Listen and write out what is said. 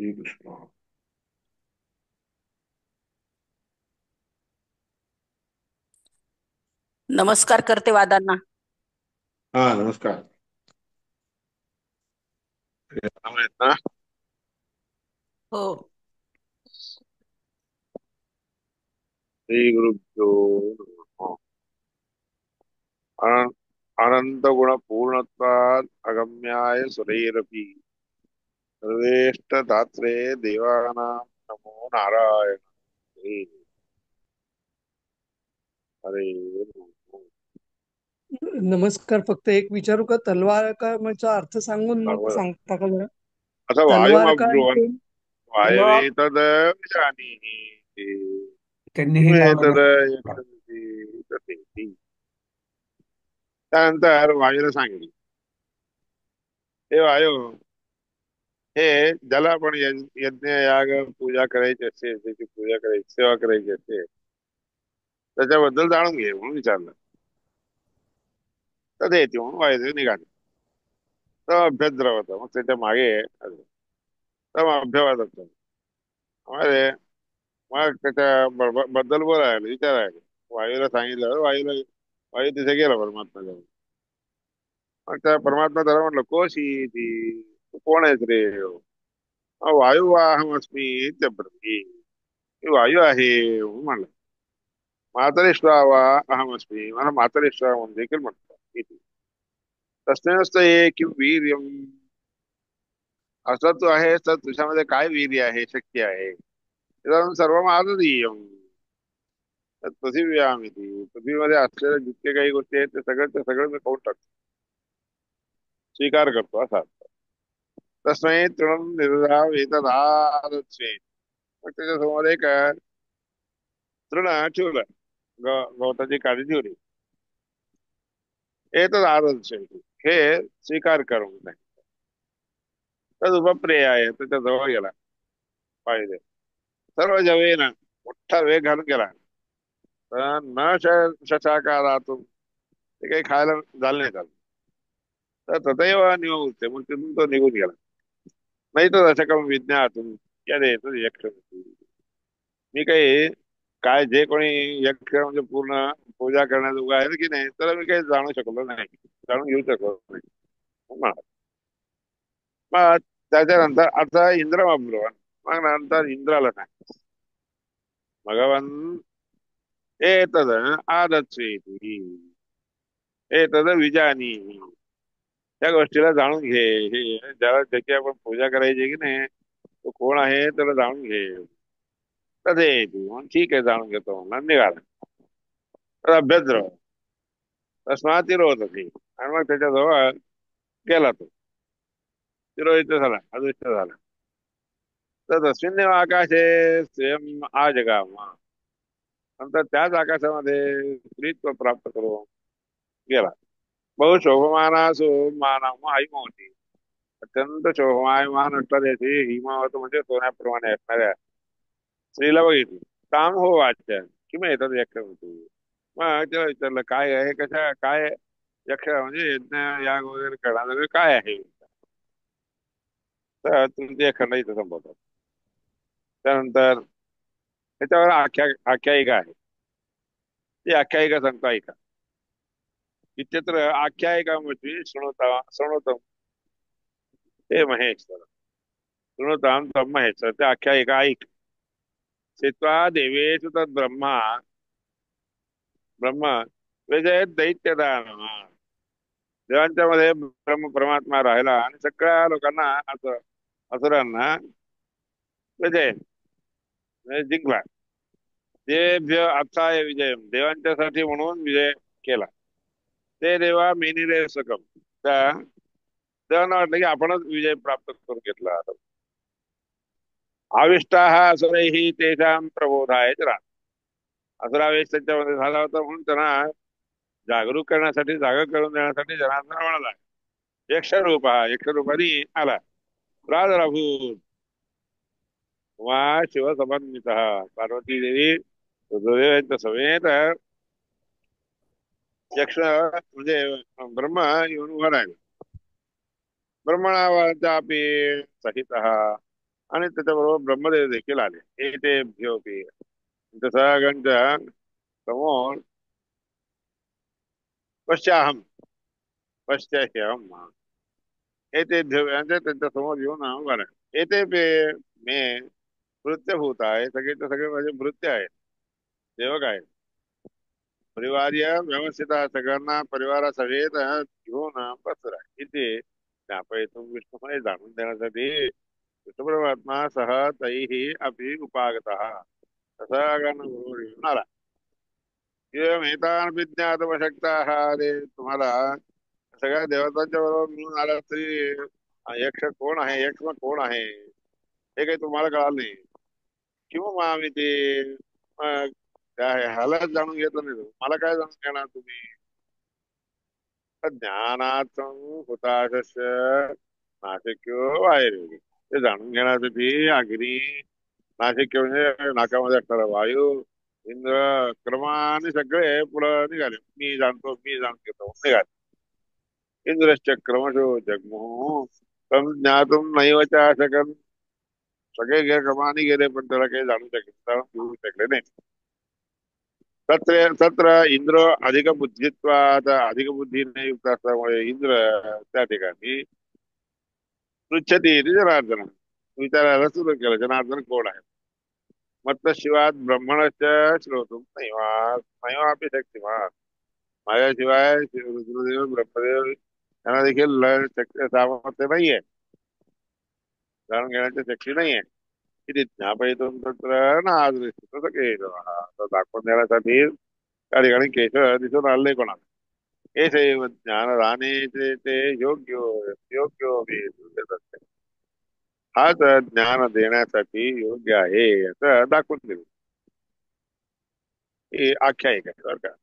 श्रीकृष्ण. नमस्कार करते वादांना. हा, नमस्कार. राम आहेत ना? हो. श्री गुरुभ्यो नमः. अनंत गुण पूर्णत्वात् अगम्याय सुरैरपि सर्वेष्ट दात्रे देवानां नमो नारायण. हरे नमः. नमस्कार. फक्त एक विचारू का? तलवार का म्हणजे अर्थ सांगून मग बरोबर. सांगता का जरा? आता तलवार काय वायुमब्रुवन् ते? वायवे तलवार तद विजानीहि त्यांनी हे किमे लावलं तद ना. यक्षमिति तथेति. त्यानंतर वायूला सांगितलं, हे वायू, हे ज्याला आपण यज्ञ याग पूजा करायची असेल, त्याची पूजा करायची, सेवा करायची असेल, त्याच्याबद्दल जाणून घे म्हणून विचारलं. तर येते म्हणून वायू निघाले. तर अभ्यद्रव होता, मग त्याच्या मागे आले. तर मग अभ्यवाद होता. अरे, मग त्याच्या बद्दल बोलायला विचारायला वायूला सांगितलं. वायू तिथे गेला परमात्मा जवळ. मग त्या परमात्मा त्याला म्हटलं, कोशी ती, तू कोण आहेस रे? वायू वाहमस्मी इत्यब्रवी. मी वायू आहे म्हणून म्हणलं. मातरिश्वावा अहमस्मी, मला मातरिश्वा म्हणून देखील म्हणतात इति. तस्मिंस्त किं वीर्यम, असं तू आहेस तर तुझ्यामध्ये काय वीर्य आहे, शक्ती आहे? इदं सर्वम् आददीयम्. पृथिव्यामिती, पृथ्वीमध्ये असलेल्या जितके काही गोष्टी आहेत ते सगळं मी खाऊन टाकतो, स्वीकार करतो असा. तस्मै तृणं निर्धाव एतदादत्से. मग त्याच्यासमोर एक तृण ठेवलं, गवताची काडी ठेवली. एतद आदत्से, हे स्वीकार करून नाही. तद उपप्रिय आहे, त्याच्या जवळ गेला पाहिजे. सर्व जवेन, मोठा वेग घालून गेला. पण न शशाकारातून, ते काही खायला झालं नाही त्याला. तर तथैव निवृत्ते, मग तिथून तो निघून गेला. नाही तर दशकम विज्ञातून या देतो यक्ष. मी काही, काय जे कोणी यक्ष म्हणजे पूर्ण पूजा करण्याचं उगा आहे की नाही, तर मी काही जाणू शकलो नाही, जाणून घेऊ शकलो नाही म्हणा. मग त्याच्यानंतर आता इंद्र अब्रुवन, मग नंतर इंद्राला सांग, भगवन एतद आदत्सेति, एतद विजानीहि, त्या गोष्टीला जाणून घे. हे ज्याला त्याची आपण पूजा करायची की नाही, तो कोण आहे त्याला जाणून घे. तदेति, मग ठीक आहे जाणून घेतो म्हणून निघाला. तर अभ्यद्र तस्मात तिरोधती, आणि मग त्याच्याजवळ गेला तो. तिरोहित झाला, अदृश्य झाला. तर तस्मिन्नेव आकाशे स्वयं आजगाम, नंतर त्याच आकाशामध्ये स्त्रीत्व प्राप्त करून गेला. बहु शोभमानासु मानव हिमवती, अत्यंत शोभमायमान असणाऱ्या हिमावत म्हणजे सोन्याप्रमाणे असणाऱ्या स्त्रीला बघितली. ताम हो वाच्य किंवा येतात यक्ष होती. मग त्याला विचारलं, काय आहे, कशा काय यक्ष म्हणजे यज्ञ याग वगैरे करणारे काय आहे? तर तुमचे खंड संपवतात. त्यानंतर त्याच्यावर आख्यायिका आहे. ती आख्यायिका सांगतो ऐका. इत्यत्र आख्यायिका म्हणजे शृणोतम हे महेश्वर, शृणोताम तम महेश्वर, ते आख्यायिका ऐक. स्थित्वा देवेषु तद ब्रह्मा, ब्रह्म विजय दैत्यदान, देवांच्या मध्ये परमात्मा राहिला आणि सगळ्या लोकांना असुरांना विजय म्हणजे जिंकला. देभ्य अर्थाय विजय, देवांच्यासाठी म्हणून विजय केला. ते देवा मेनिरे सकम, त्या देवांना वाटलं की आपणच विजय प्राप्त करून घेतला. आविष्टा असुरैः तेषां प्रबोधाय च राम, असुरावेश त्यांच्यामध्ये झाला होता म्हणून त्यांना जागरूक करण्यासाठी, जागा करून देण्यासाठी जनार्दन म्हणाला. यक्षरूपाने आला. प्रादुर्भूत वा शिवसमन्वित, पार्वती देवी रुद्रदेव यांच्या समेत यक्ष म्हणजे ब्रह्म येऊन उभा राहिला. ब्रह्मणावाचापी सहित, आणि त्याच्याबरोबर ब्रह्मदेव देखील आले. हे ते भ्योपी सगळ्यांच्या समोर पश्चाहम पश्चाह्यम येते म्हणजे त्यांच्या समोर येऊन उभा राहिले. येते पे मे भृत्यभूत आहे. सगळेचे सगळे माझे भृत्य आहेत, सेवक आहेत. परिवार्य व्यवस्थित आहे, सगळ्यांना परिवारासहित घेऊन बसला इथे ज्ञापयितुम विष्णुमय जाणून देण्यासाठी विष्णू परमात्मा सह तैही अपि उपागत सगळ्यांना बरोबर घेऊन आला. एतान विज्ञातमशक्ता रे तुम्हाला सगळ्या देवतांच्या बरोबर मिळून आला तरी यक्ष कोण आहे, यक्ष कोण आहे हे काही तुम्हाला कळालं नाही. किंवा मग आम्ही ते काय ह्यालाच जाणून घेतलं नाही. मला काय जाणून घेणार तुम्ही? ज्ञानात हुताशस्य नाशिक्यो बाहेर ते जाणून घेण्यासाठी अग्नी, नाशिक्य म्हणजे नाकामध्ये असणारा वायू, इंद्र क्रमाने सगळे पुढे निघाले. मी जाणतो, मी जाणून घेतो निघाले. इंद्रश्च क्रमशो जगमो तम ज्ञातुम नैव शकन सगळे क्रमाने गेले पण त्याला काही जाणून घेऊ शकले नाही. तत्र तत्र इंद्र अधिक बुद्धित्वात अधिक बुद्धीने युक्त असल्यामुळे इंद्र त्या ठिकाणी पृच्छती इति जनार्दन विचारायला सुरू केलं, जनार्दन कोण आहे. मत शिवात ब्रह्मणच श्रोतुम नैवापि शक्तिमान माझ्याशिवाय रुद्रदेव ब्रह्मदेव यांना देखील सामर्थ्य नाहीये, जाणून घेण्याची शक्ती नाहीये. किती ज्ञापयितुम तत्र ना आज तसं केलं दाखवून देण्यासाठी त्या ठिकाणी केशव दिसून आले कोणाला. एसैव ज्ञानदाने ते योग्यो योग्यो मे दुर्गतस्य. हाच ज्ञान देण्यासाठी योग्य आहे असं दाखवून दिलं. ही आख्यायिका आहे बरं का.